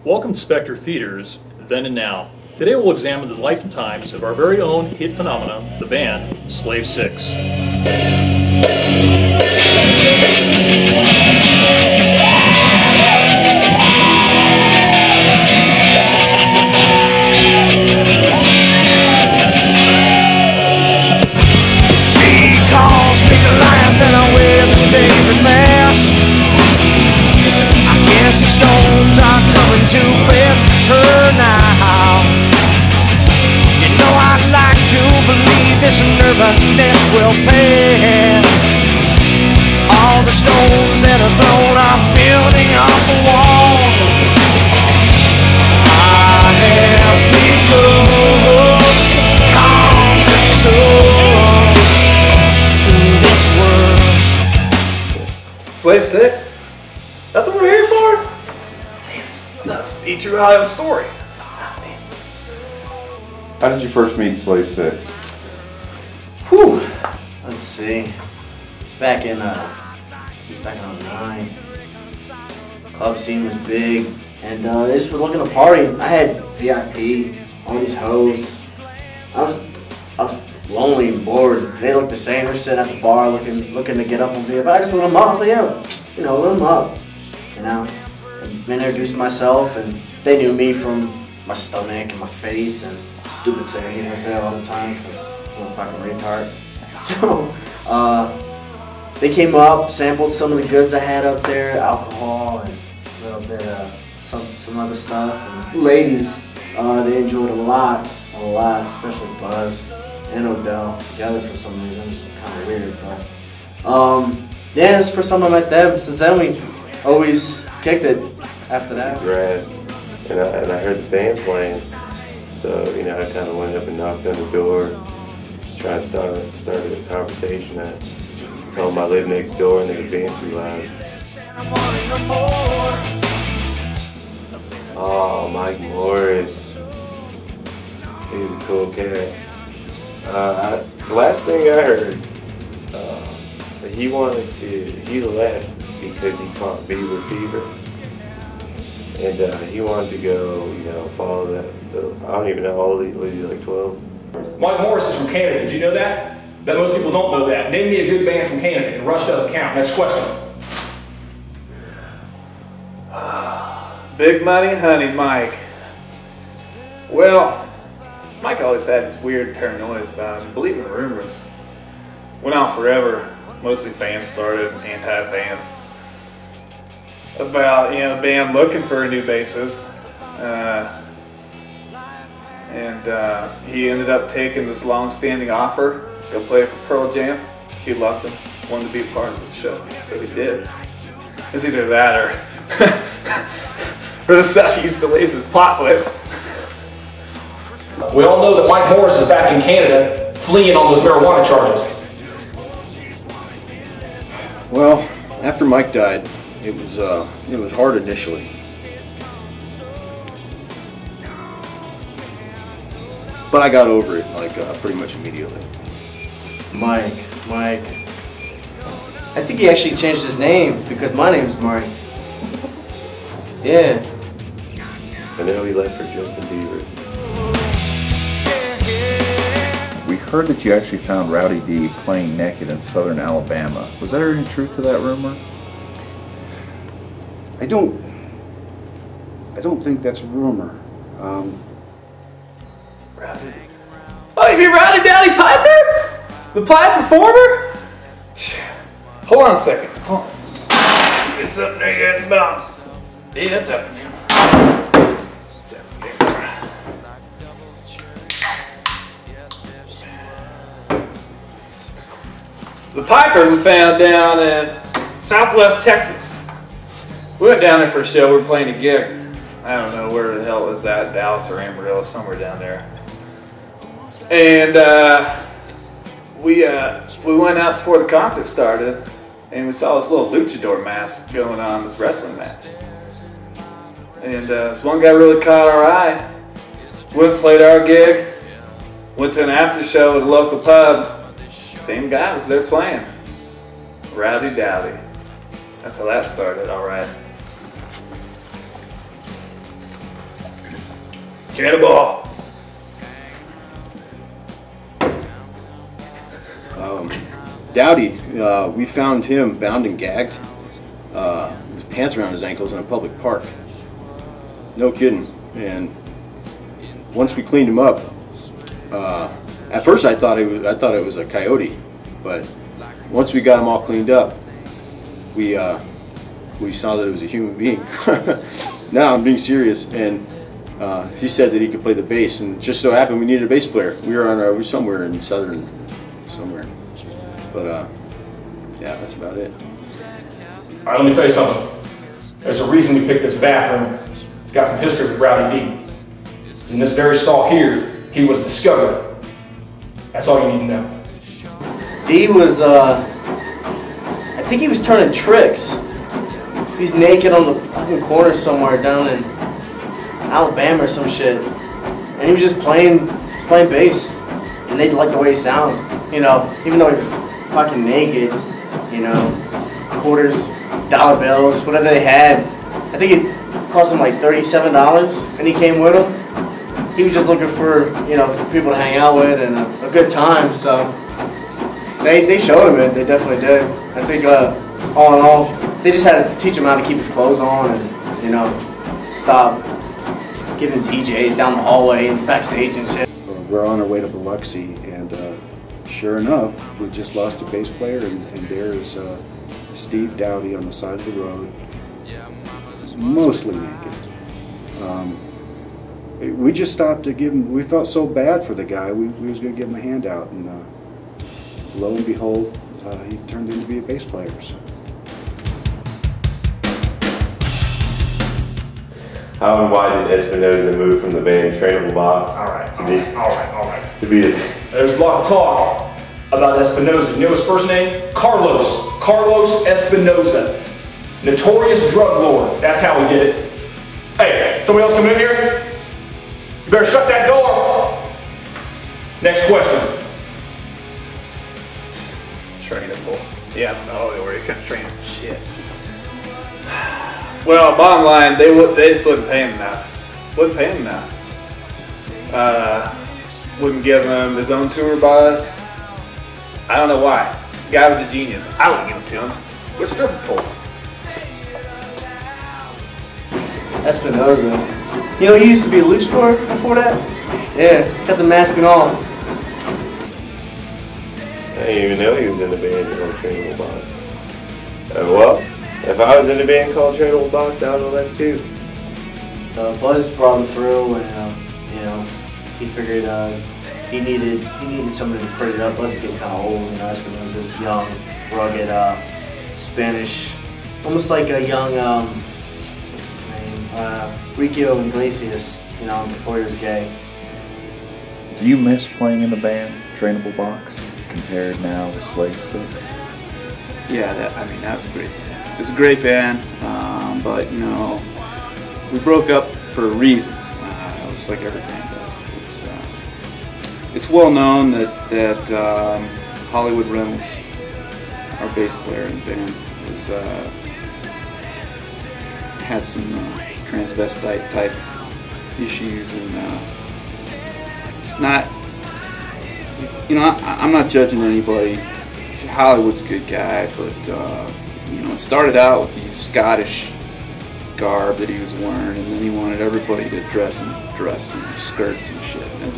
Welcome to Spectre Theater's Then and Now. Today we'll examine the life and times of our very own hit phenomenon, the band Slave 6. Nervousness will pass. All the stones that are thrown are building up a wall. I have become connoisseur to this world. Slave 6? That's what we're here for? That's a true Hollywood story. How did you first meet Slave 6? Whew. Let's see. It's back in '09. Club scene was big, and they just were looking to party. I had VIP, all these hoes. I was lonely and bored. They looked the same. They're sitting at the bar looking to get up on VIP. I just lit them up. I was like, yo, lit them up. And introduced myself, and they knew me from my stomach and my face and stupid sayings I say all the time because I'm a fucking retard. So, they came up, sampled some of the goods I had up there, alcohol and a little bit of some other stuff. And ladies, they enjoyed a lot, especially Buzz and Odell together for some reason. It's kind of weird, but yeah, it's for someone like them. Since then, we always kicked it after that. Grass, and I heard the band playing, so I kind of went up and knocked on the door. Trying to start a conversation. I told them I live next door and they were being too loud. Oh, Mike Morris. He's a cool cat. The last thing I heard, he left because he caught beaver fever. And he wanted to go, follow that. I don't even know how old he was, like 12. Mike Morris is from Canada. Did you know that? Bet most people don't know that. Name me a good band from Canada, and Rush doesn't count. Next question. Big Money Honey Mike. Well, Mike always had this weird paranoia about him, believing rumors. Went on forever. Mostly fans started, anti-fans. About, the band looking for a new bassist. And he ended up taking this long-standing offer, go play for Pearl Jam. He loved them, wanted to be a part of the show, so he did. It's either that or for the stuff he used to lace his plot with. We all know that Mike Morris is back in Canada, fleeing on those marijuana charges. Well, after Mike died, it was hard initially. But I got over it, pretty much immediately. Mike. I think he actually changed his name because my name's Mike. Yeah. I know he left for Justin Bieber. We heard that you actually found Rowdy D playing naked in southern Alabama. Was there any truth to that rumor? I don't think that's a rumor. Oh, you mean Rowdy Dowdy Piper? The pipe performer? Hold on a second. Hold on. Get something there, you bounce. Yeah, it's up. The Piper we found down in Southwest Texas. We went down there for a show. We were playing a gig. I don't know where the hell it was at, Dallas or Amarillo, somewhere down there. And we went out before the concert started, and we saw this little luchador mask going on, this wrestling match. And this one guy really caught our eye. Went and played our gig. Went to an after show at a local pub. Same guy was there playing. Rowdy Dowdy. That's how that started, all right. Cannonball. Dowdy, we found him bound and gagged, his pants around his ankles in a public park. No kidding. And once we cleaned him up, at first I thought it was a coyote, but once we got him all cleaned up, we saw that it was a human being. No, I'm being serious. And he said that he could play the bass, and just so happened we needed a bass player. We were somewhere in southern somewhere. But yeah, that's about it. All right, let me tell you something. There's a reason we picked this bathroom. It's got some history with Rowdy D. In this very stall here, he was discovered. That's all you need to know. D was, I think he was turning tricks. He's naked on the fucking corner somewhere down in Alabama or some shit. And he was just playing bass. And they liked the way he sounded. You know, even though he was fucking naked, you know, quarters, dollar bills, whatever they had. I think it cost him like $37, and he came with him. He was just looking for, you know, for people to hang out with and a good time. So they showed him it. They definitely did. I think all in all, they just had to teach him how to keep his clothes on and, you know, stop giving TJs down the hallway and backstage and shit. We're on our way to Biloxi, and sure enough, we just lost a bass player, and there is Steve Dowdy on the side of the road, mostly naked. We just stopped to give him, we felt so bad for the guy, we was going to give him a handout, and lo and behold, he turned into be a bass player. So. How and why did Espinoza move from the band Trainable Box All right. to be the... There's a lot of talk about Espinoza. You know his first name? Carlos. Carlos Espinoza. Notorious drug lord. That's how we did it. Hey, somebody else coming in here? You better shut that door. Next question. Trainable. Yeah, that's about all they were. You couldn't train him. Shit. Well, bottom line, they just wouldn't pay him enough. Wouldn't pay him enough. Wouldn't give him his own tour bus. I don't know why. The guy was a genius. I wouldn't give it to him. With stripper poles. Espinoza. You know, he used to be a luchador before that? Yeah, he's got the mask and all. I didn't even know he was in the band called Trainable Box. Well, if I was in a band called Trainable Box, I would have left too. Buzz brought him through, and you know, he figured he needed somebody to put it up. Buzz is getting kind of old, you know. Espinoza's young, rugged, Spanish, almost like a young what's his name, Rico Iglesias, you know, before he was gay. Do you miss playing in the band Trainable Box compared now with Slave 6? Yeah, that was a great band. It's a great band, but you know, we broke up for reasons. It's like every band does. It's well known that Hollywood Reynolds, our bass player in the band, had some transvestite type issues, and not, you know, I'm not judging anybody. Hollywood's a good guy, but you know, it started out with these Scottish garb that he was wearing, and then he wanted everybody to dress in skirts and shit. And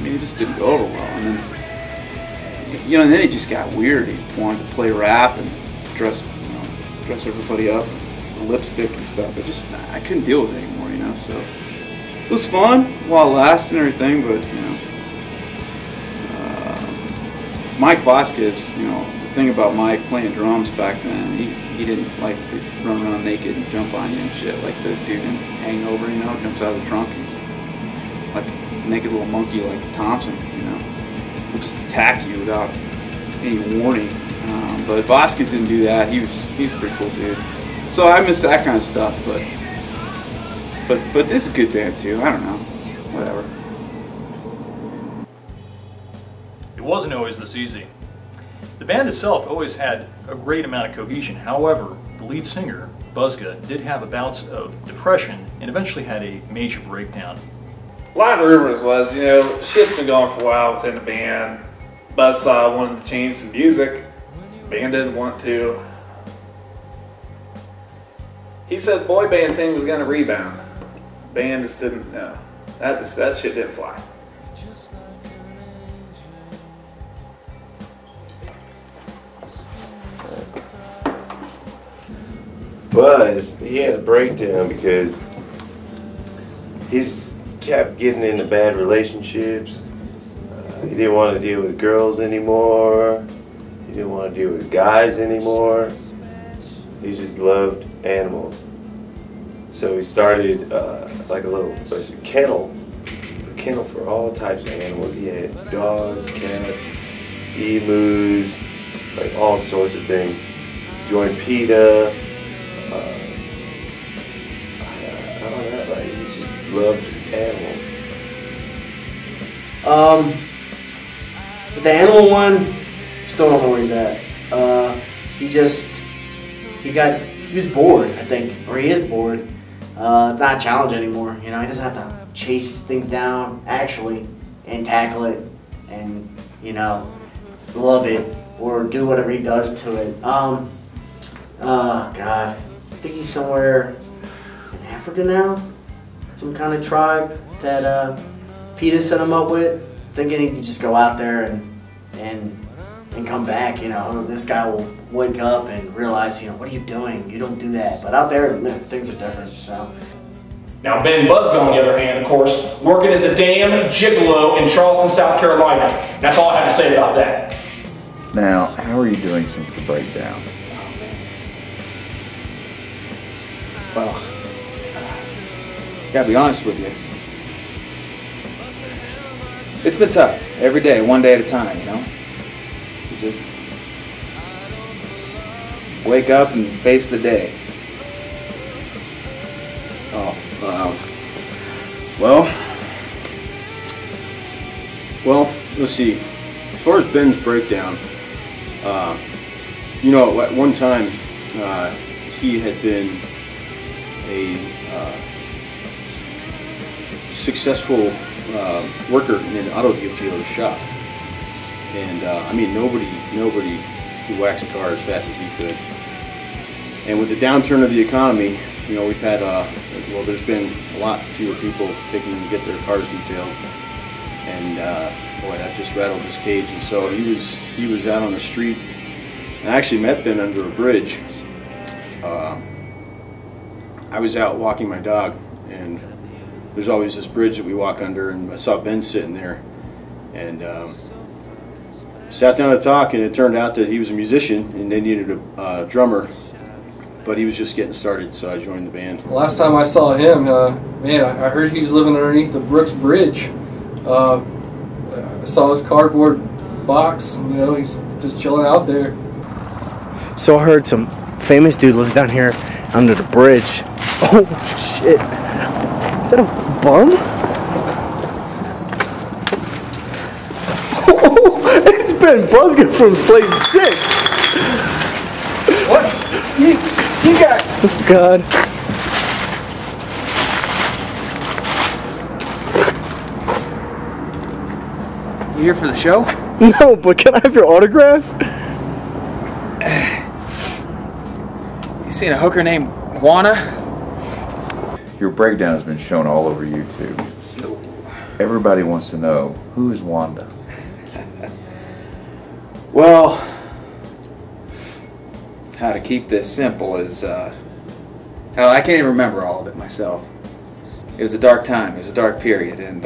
it just didn't go over well. And then, you know, and then it just got weird. He wanted to play rap and dress everybody up, with lipstick and stuff. I couldn't deal with it anymore, you know. So it was fun while it lasted and everything, but you know, Mike Vasquez, you know, the thing about Mike playing drums back then, he didn't like to run around naked and jump on you and shit like the dude in Hangover, you know, jumps out of the trunk and he's like a naked little monkey like Thompson, you know, will just attack you without any warning. But Vasquez didn't do that. He's a pretty cool dude. So I miss that kind of stuff, but this is a good band too. I don't know, whatever. It wasn't always this easy. The band itself always had a great amount of cohesion. However, the lead singer, Buzzga, did have bouts of depression and eventually had a major breakdown. A lot of rumors was, you know, shit's been going for a while within the band. Buzzsaw wanted to change some music. Band didn't want to. He said boy band thing was gonna rebound. Band just didn't know. That shit didn't fly. Buzz, he had a breakdown because he just kept getting into bad relationships. He didn't want to deal with girls anymore. He didn't want to deal with guys anymore. He just loved animals. So he started like a kennel for all types of animals. He had dogs, cats, emus, like all sorts of things. Joined PETA. I don't know, like he just loved animals. The animal one, still don't know where he's at. He was bored, I think, or he is bored. Not a challenge anymore. You know, he doesn't have to chase things down actually and tackle it and, you know, love it or do whatever he does to it. Oh God, I think he's somewhere in Africa now, some kind of tribe that PETA set him up with, thinking he could just go out there and come back. You know, this guy will wake up and realize, you know, what are you doing? You don't do that. But out there, things are different. So. Now Ben Buzzgo, on the other hand, of course, working as a damn gigolo in Charleston, South Carolina. That's all I have to say about that. Now, how are you doing since the breakdown? Well, gotta be honest with you. It's been tough. Every day, one day at a time, you know? You just wake up and face the day. Oh, well, let's see. As far as Ben's breakdown, you know, at one time he had been a successful worker in an auto dealer shop, and I mean nobody could wax a car as fast as he could. And with the downturn of the economy, you know, we've had well, there's been a lot fewer people taking to get their cars detailed, and boy, that just rattled his cage. And so he was out on the street. I actually met Ben under a bridge. I was out walking my dog, and there's always this bridge that we walk under, and I saw Ben sitting there, and sat down to talk, and it turned out that he was a musician and they needed a drummer, but he was just getting started, so I joined the band. Last time I saw him, man, I heard he's living underneath the Brooks Bridge. I saw his cardboard box, you know, he's just chilling out there. So I heard some famous dude lives down here under the bridge. Oh shit. Is that a bum? Oh, it's Ben Buzzgo from Slave 6. What? You got... Oh God. You here for the show? No, but can I have your autograph? You seen a hooker named Juana? Your breakdown has been shown all over YouTube. Everybody wants to know, who is Wanda? Well, how to keep this simple is, hell, I can't even remember all of it myself. It was a dark time, it was a dark period, and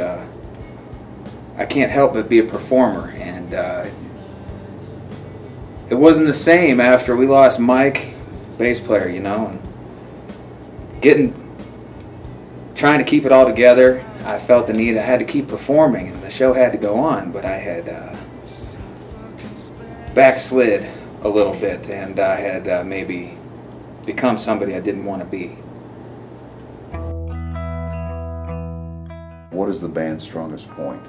I can't help but be a performer, and it wasn't the same after we lost Mike, bass player, you know, and trying to keep it all together. I felt the need, I had to keep performing, and the show had to go on, but I had backslid a little bit, and I had maybe become somebody I didn't want to be. What is the band's strongest point?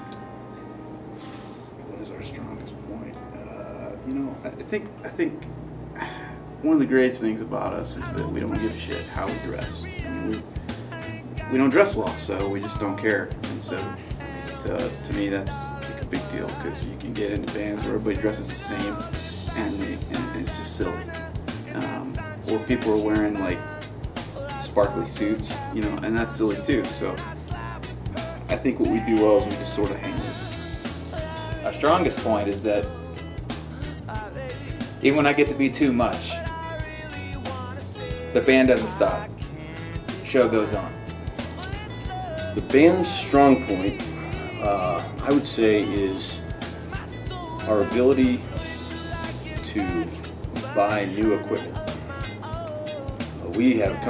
What is our strongest point? You know, I think one of the greatest things about us is that we don't give a shit how we dress. I mean, we don't dress well, so we just don't care. And so to me, that's like a big deal because you can get into bands where everybody dresses the same, and it's just silly. Or people are wearing like sparkly suits, you know, and that's silly too. So I think what we do well is we just sort of hang loose. Our strongest point is that even when I get to be too much, the band doesn't stop. Show goes on. The band's strong point, I would say, is our ability to buy new equipment. We have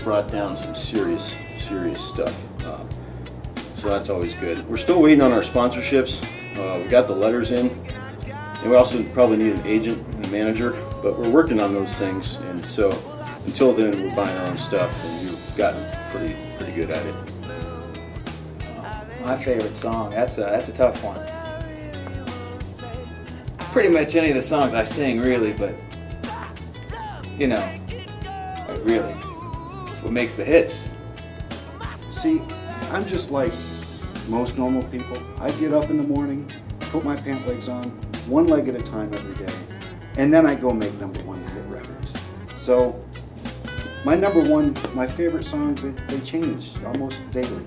brought down some serious stuff. So that's always good. We're still waiting on our sponsorships. We got the letters in, and we also probably need an agent and a manager, but we're working on those things. And so until then, we're buying our own stuff, and we've gotten pretty good at it. My favorite song, that's a tough one. Pretty much any of the songs I sing, really, but you know, like really, it's what makes the hits. See, I'm just like most normal people. I get up in the morning, put my pant legs on, one leg at a time every day, and then I go make #1 hit records. So my #1, my favorite songs, they change almost daily.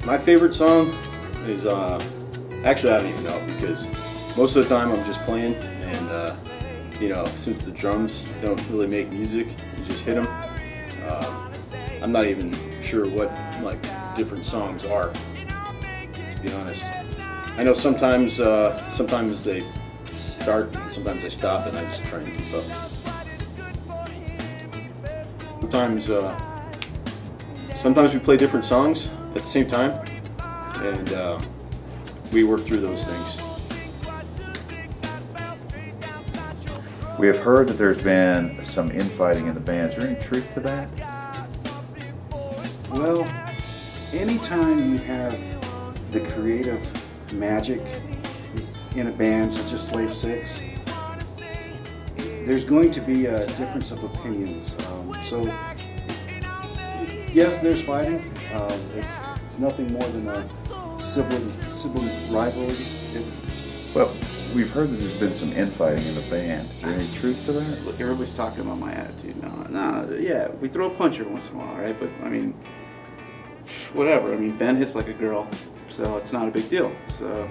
My favorite song is, actually I don't even know, because most of the time I'm just playing, and you know, since the drums don't really make music, you just hit them. I'm not even sure what like different songs are, to be honest. I know sometimes they start and sometimes they stop, and I just try and keep up. Sometimes we play different songs at the same time, and we work through those things. We have heard that there's been some infighting in the band. Is there any truth to that? Well, anytime you have the creative magic in a band such as Slave 6, there's going to be a difference of opinions. So yes, there's fighting. It's nothing more than a sibling rivalry. Well, we've heard that there's been some infighting in the band. Is there any truth to that? Look, everybody's talking about my attitude. No, yeah, we throw a punch every once in a while, right? But I mean, whatever. I mean, Ben hits like a girl, so it's not a big deal. So,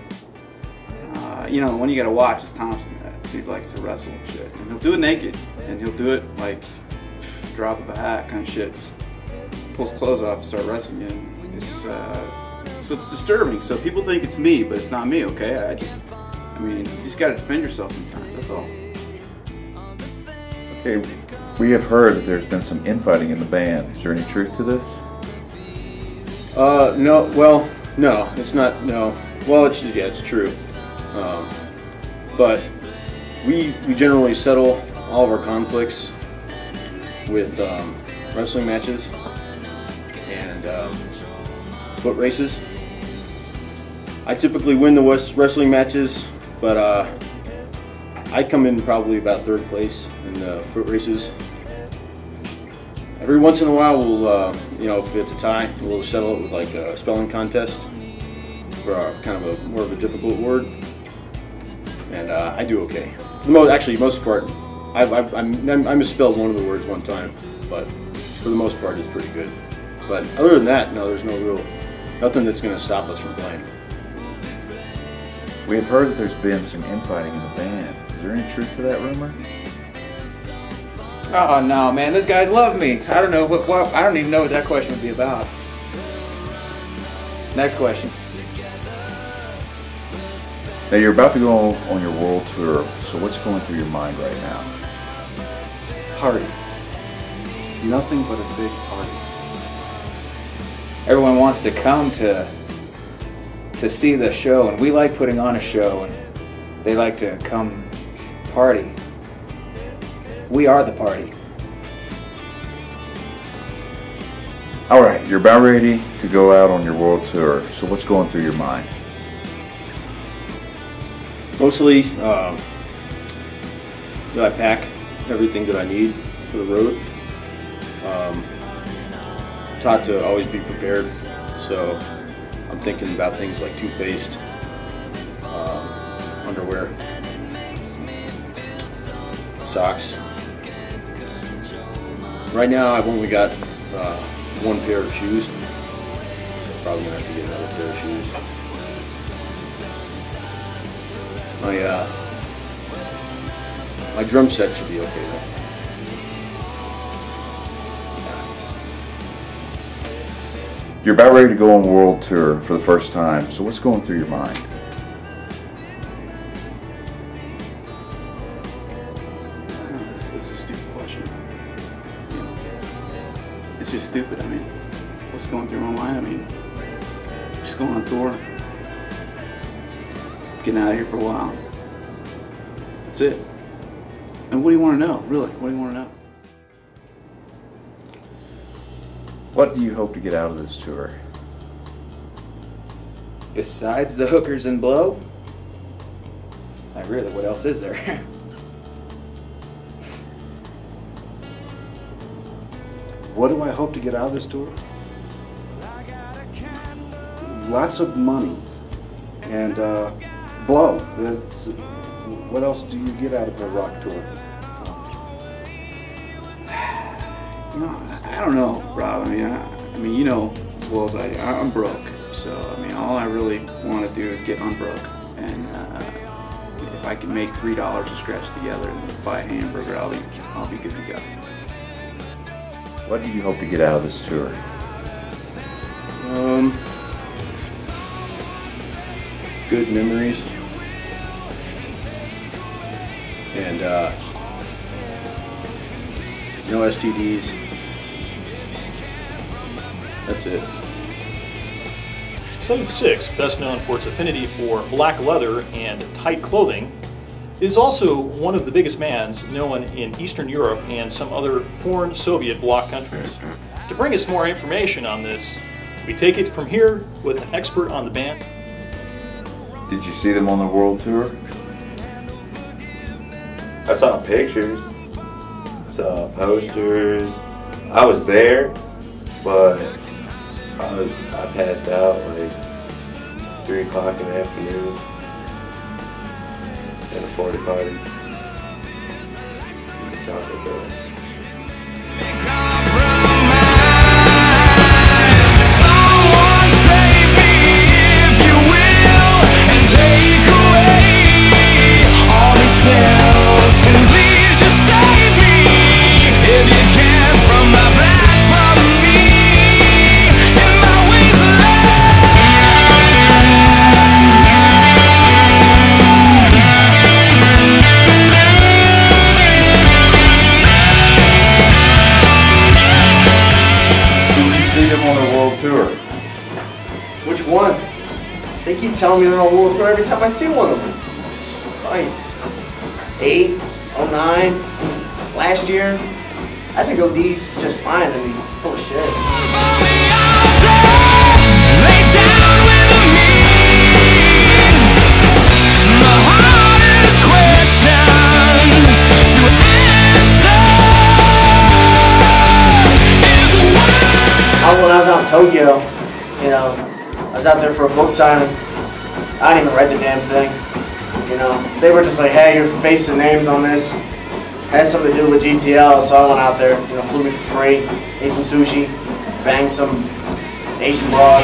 you know, when you gotta watch is Thompson. That dude likes to wrestle and shit, and he'll do it naked, and he'll do it like drop of a hat kind of shit. Just pulls clothes off and start wrestling you. And it's so it's disturbing. So people think it's me, but it's not me. Okay, I mean, you just gotta defend yourself sometimes. That's all. Okay, we have heard that there's been some infighting in the band. Is there any truth to this? No. Well, no, it's not. No. Well, it's true. But we generally settle all of our conflicts with wrestling matches and foot races. I typically win the wrestling matches, but I come in probably about 3rd place in the foot races. Every once in a while, we'll, you know, if it's a tie, we'll settle it with like a spelling contest for kind of more of a difficult word, and I do okay. Actually, most part, I misspelled one of the words one time, but for the most part, it's pretty good. But other than that, no, there's nothing that's going to stop us from playing. We have heard that there's been some infighting in the band. Is there any truth to that rumor? Oh no, man, those guys love me. I don't know I don't even know what that question would be about. Next question. Now you're about to go on your world tour, so what's going through your mind right now? Party. Nothing but a big party. Everyone wants to come to see the show, and we like putting on a show, and they like to come party. We are the party. All right, you're about ready to go out on your world tour, so what's going through your mind? Mostly, do I pack everything that I need for the road? Taught to always be prepared, so I'm thinking about things like toothpaste, underwear, socks. Right now I've only got one pair of shoes, so probably gonna have to get another pair of shoes. My drum set should be okay though. You're about ready to go on world tour for the first time, so what's going through your mind? It's a stupid question. It's just stupid. I mean, what's going through my mind? I mean, just going on tour, getting out of here for a while. That's it. And what do you want to know, really? What do you want to know? What do you hope to get out of this tour? Besides the hookers and blow? Really, what else is there? What do I hope to get out of this tour? Lots of money and blow. What else do you get out of a rock tour? You know, I don't know, Rob. I mean, you know as well as I'm broke. So, I mean, all I really want to do is get unbroke. And if I can make $3 to scratch together and buy a hamburger, I'll be good to go. What do you hope to get out of this tour? Good memories. And no STDs. That's it. Slave 6, best known for its affinity for black leather and tight clothing, is also one of the biggest bands known in Eastern Europe and some other foreign Soviet bloc countries. To bring us more information on this, we take it from here with an expert on the band. Did you see them on the world tour? I saw pictures, saw posters. I was there, but I passed out like 3 o'clock in the afternoon at a 40 party. Chocolate Bill. Which one? They keep telling me they're on world tour every time I see one of them. Christ. 8, 09, last year. I think OD is just fine. I mean, full of shit. When I was out in Tokyo, you know, I was out there for a book signing. I didn't even write the damn thing. You know, they were just like, hey, your face and names on this. Had something to do with GTL, so I went out there, you know, flew me for free, ate some sushi, banged some Asian broad.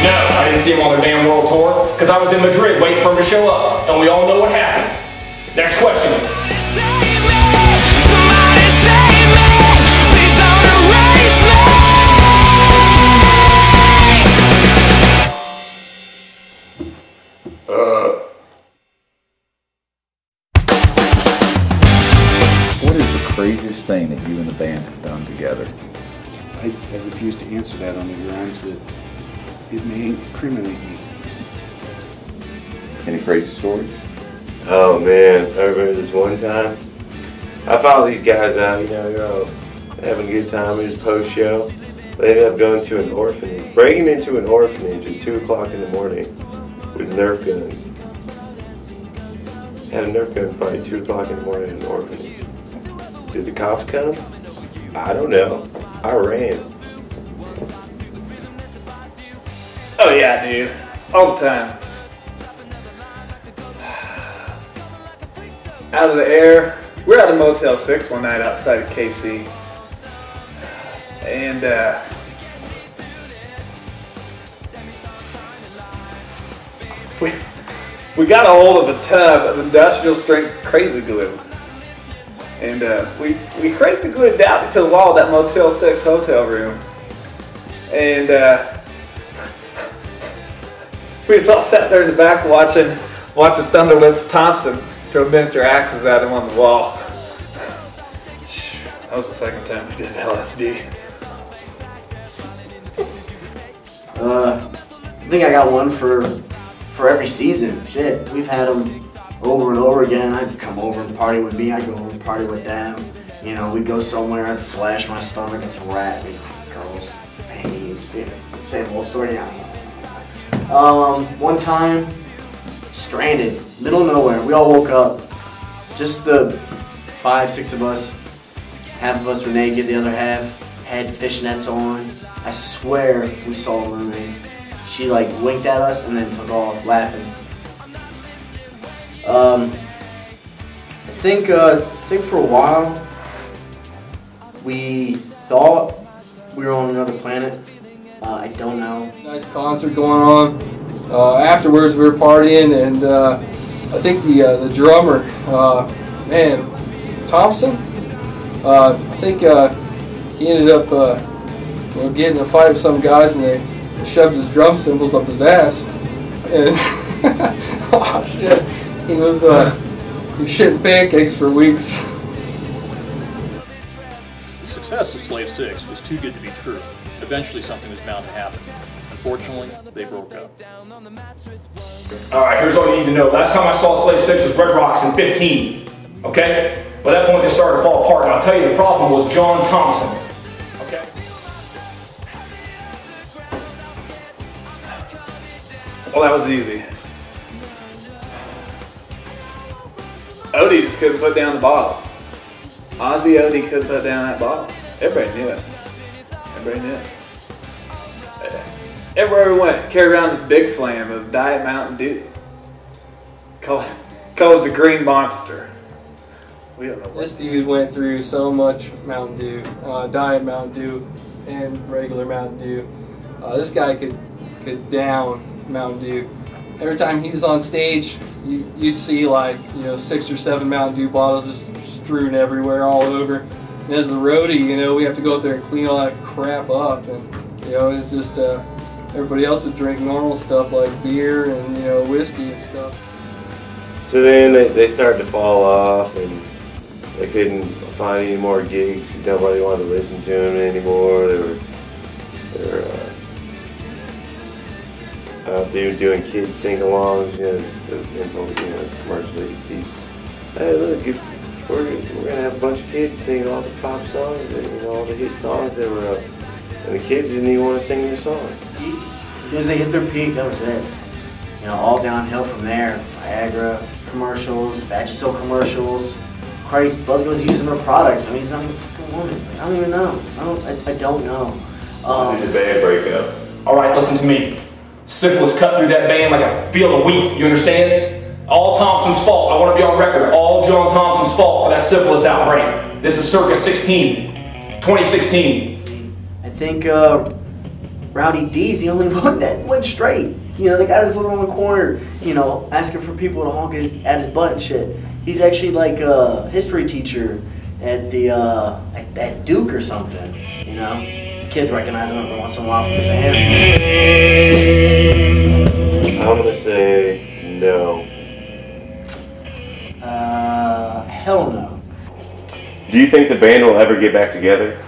No, I didn't see him on their damn world tour because I was in Madrid waiting for him to show up, and we all know what happened. Next question. What is the craziest thing that you and the band have done together? I refuse to answer that on the grounds that it may incriminate me. Any crazy stories? Oh man, I remember this one time. I followed these guys out, you know, they're all having a good time. It was post-show. They ended up going to an orphanage, breaking into an orphanage at 2 o'clock in the morning with Nerf guns. Had a Nerf gun fight 2 o'clock in the morning in an orphanage. Did the cops come? I don't know. I ran. Oh yeah, dude. All the time. Out of the air. We're at a Motel 6 one night outside of KC. And we got a hold of a tub of industrial strength crazy glue. And we crazy glued down to the wall of that Motel 6 hotel room. And we just all sat there in the back watching Thunderlips Thompson throw miniature axes at him on the wall. That was the second time we did LSD. I think I got one for every season. Shit, we've had them over and over again. I'd come over and party with me. I'd go over and party with them. You know, we'd go somewhere. I'd flash my stomach. It's a rat. Girls, panties. Yeah, same old story. One time, stranded, middle of nowhere. We all woke up. Just the 5, 6 of us. Half of us were naked. The other half had fishnets on. I swear we saw a mermaid. She like winked at us and then took off laughing. I think for a while we thought we were on another planet. I don't know. Nice concert going on. Afterwards we were partying, and I think the drummer, man, Thompson. I think he ended up getting in a fight with some guys, and they shoved his drum cymbals up his ass. And oh shit, he was shitting pancakes for weeks. The success of Slave 6 was too good to be true. Eventually something was bound to happen. Unfortunately, they broke up. Alright, here's all you need to know. Last time I saw Slave 6 was Red Rocks in 15. Okay? By that point they started to fall apart, and I'll tell you the problem was John Thompson. Okay? Well, that was easy. Odie just couldn't put down the bottle. Ozzy Odie couldn't put down that bottle. Everybody knew it. Everybody knew it. Everywhere we went, carried around this big slam of Diet Mountain Dew. Call it the Green Monster. We don't know what. This dude went through so much Mountain Dew, Diet Mountain Dew, and regular Mountain Dew. This guy could down Mountain Dew. Every time he was on stage, you'd see like 6 or 7 Mountain Dew bottles just strewn everywhere, all over. And as the roadie, we have to go up there and clean all that crap up, and it's just everybody else would drink normal stuff like beer and whiskey and stuff. So then they started to fall off, and they couldn't find any more gigs. Nobody wanted to listen to them anymore. They were doing kids sing-alongs, those commercials you see. Hey, look, we're gonna have a bunch of kids sing all the pop songs and all the hit songs that were up, and the kids didn't even want to sing their songs. As soon as they hit their peak, that was it. All downhill from there. Viagra commercials, Vagisil commercials. Christ, Buzz was using their products. I mean, he's not even a fucking woman. I don't even know. I don't know. How did the band break up? All right, listen to me. Syphilis cut through that band like a field of wheat, you understand? All Thompson's fault. I want to be on record. All John Thompson's fault for that syphilis outbreak. This is circa 2016. I think Rowdy D's the only one that went straight. The guy that's living on the corner, asking for people to honk at his butt and shit. He's actually like a history teacher at at Duke or something, Kids recognize him every once in a while from the band. I'm gonna say no. Hell no. Do you think the band will ever get back together?